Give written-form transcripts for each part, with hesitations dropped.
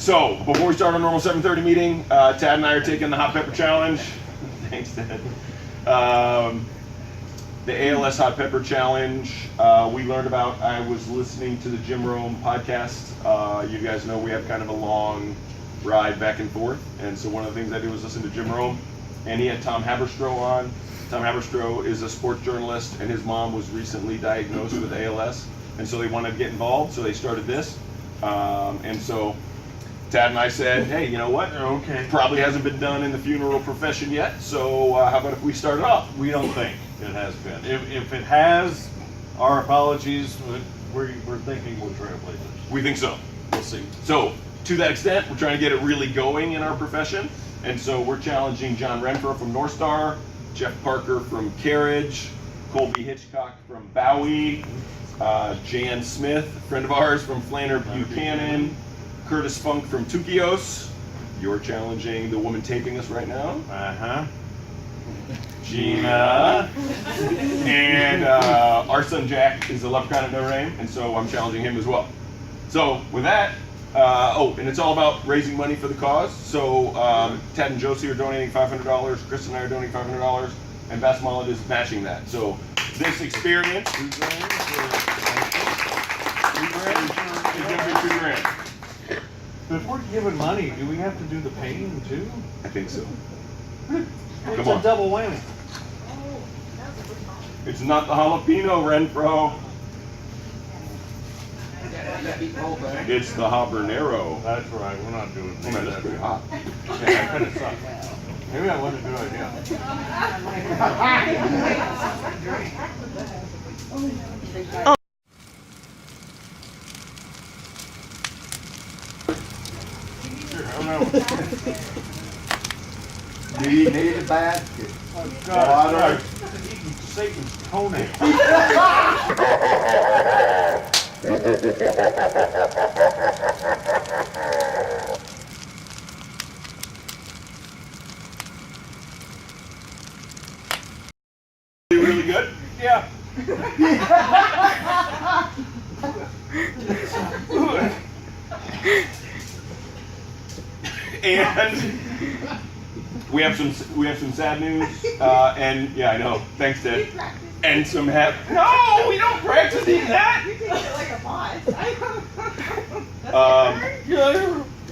So, before we start our normal 7:30 meeting, Tad and I are taking the Hot Pepper Challenge. Thanks, Tad. The ALS Hot Pepper Challenge, we learned about, I was listening to the Jim Rome podcast. You guys know we have kind of a long ride back and forth. And so one of the things I did was listen to Jim Rome, and he had Tom Haberstroh on. Tom Haberstroh is a sports journalist, and his mom was recently diagnosed with ALS. And so they wanted to get involved, so they started this. And so Tad and I said, hey, you know what? Okay. Probably hasn't been done in the funeral profession yet, so how about if we start it off? We don't think it has been. If it has, our apologies. We're thinking we're trailblazers. We think so. We'll see. So, to that extent, we're trying to get it really going in our profession. And so we're challenging Jon Renfro from NorthStar, Jeff Parker from Carriage, Colby Hitchcock from Baue, Jan Smith, a friend of ours from Flanner Buchanan, Curtis Funk from Tukios. You're challenging the woman taping us right now. Jeanna. And our son Jack is a leprechaun at Notre Dame, and so I'm challenging him as well. So with that, and it's all about raising money for the cause. So Tad and Josie are donating $500, Chris and I are donating $500, and Bass-Mollett is matching that. So this experience is going to be $2,000. If we're giving money, do we have to do the paying too? I think so. It's a double whammy. It's not the jalapeno, Renfro. It's the habanero. That's right. We're not doing Oh man, that's pretty hot. Yeah, that kind of sucks. Maybe that wasn't a good idea. Do you need a basket? Oh, God, I'm eating Satan's toenail. Really good? Yeah. And we have some sad news, and yeah, I know. Thanks, Ted. And some No, we don't practice eating that. You take it like a boss.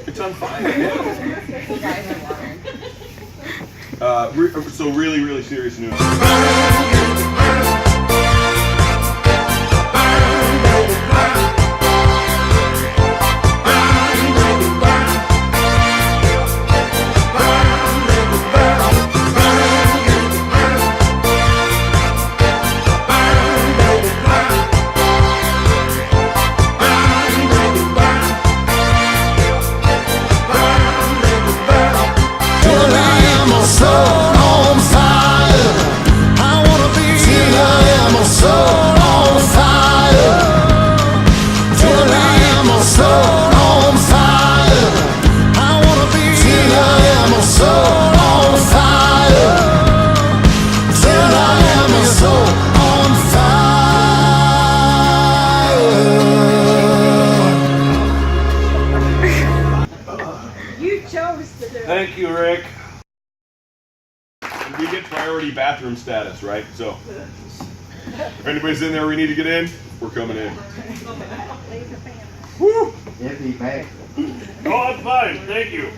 It's on fire. So really, really serious news. Thank you, Rick. And we get priority bathroom status, right? So if anybody's in there we need to get in, we're coming in. Woo! If he makes it. Oh, I'm fine. Thank you.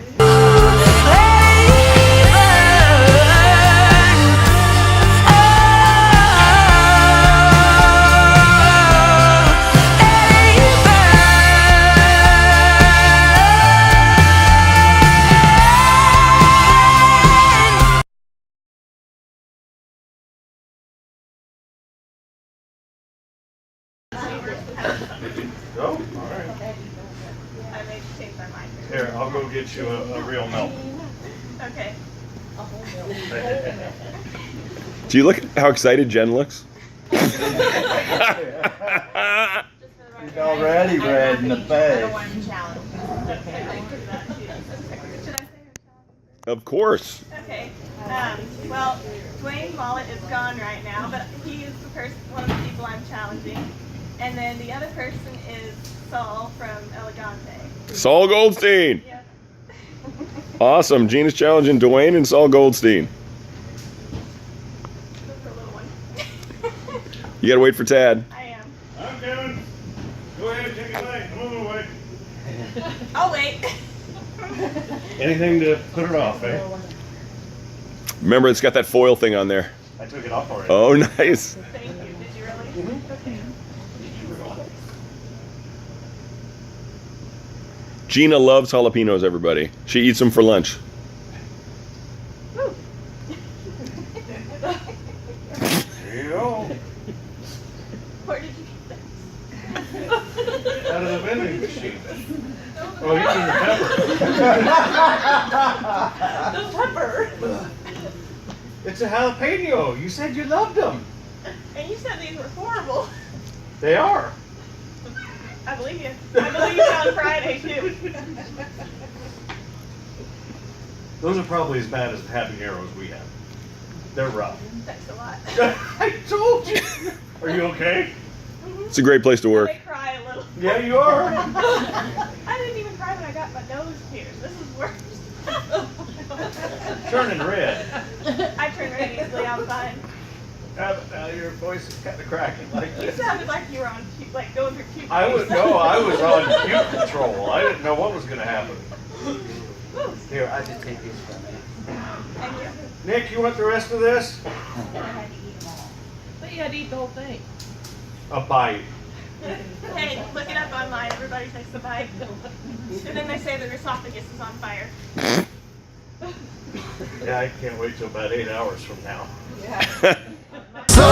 Oh, all right. I made you change my mind. Here, I'll go get you a real milk. Okay. Do you look how excited Jen looks? He's already red in the face. Of course. Okay. Well, Dwayne Mollett is gone right now, but he is one of the people I'm challenging. And then the other person is Saul from Elegante. Saul Goldstein. Yep. Awesome. Gina's challenging Dwayne and Saul Goldstein. Just a little one. You gotta wait for Tad. I am. I'm Kevin. Go ahead, take it away. I'm on my way. I'll wait. Anything to put it off, eh? Remember, it's got that foil thing on there. I took it off already. Oh, nice. Thank you. Did you really? Okay. Jeanna loves jalapenos, everybody. She eats them for lunch. Woo. Here you go. Where did you get this? Out of the vending machine. Oh, you mean the pepper. The pepper. It's a jalapeno. You said you loved them. And you said these were horrible. They are. I believe you. I believe you on Friday too. Those are probably as bad as the happy arrows we have. They're rough. Thanks a lot. I told you. Are you okay? It's a great place to I work. may cry a little. Yeah, you are. I didn't even cry when I got my nose pierced. This is worse. Turning red. I turn red easily. I'm fine. Now your voice is kind of cracking like You this. sounded like you were on, like going through puke. I was on puke control. I didn't know what was going to happen. Here, I just take this from you. Thank you. Nick, you want the rest of this? But you had to eat the whole thing. A bite. Hey, look it up online. Everybody takes a bite. And then they say their esophagus is on fire. Yeah, I can't wait till about 8 hours from now. Yeah. So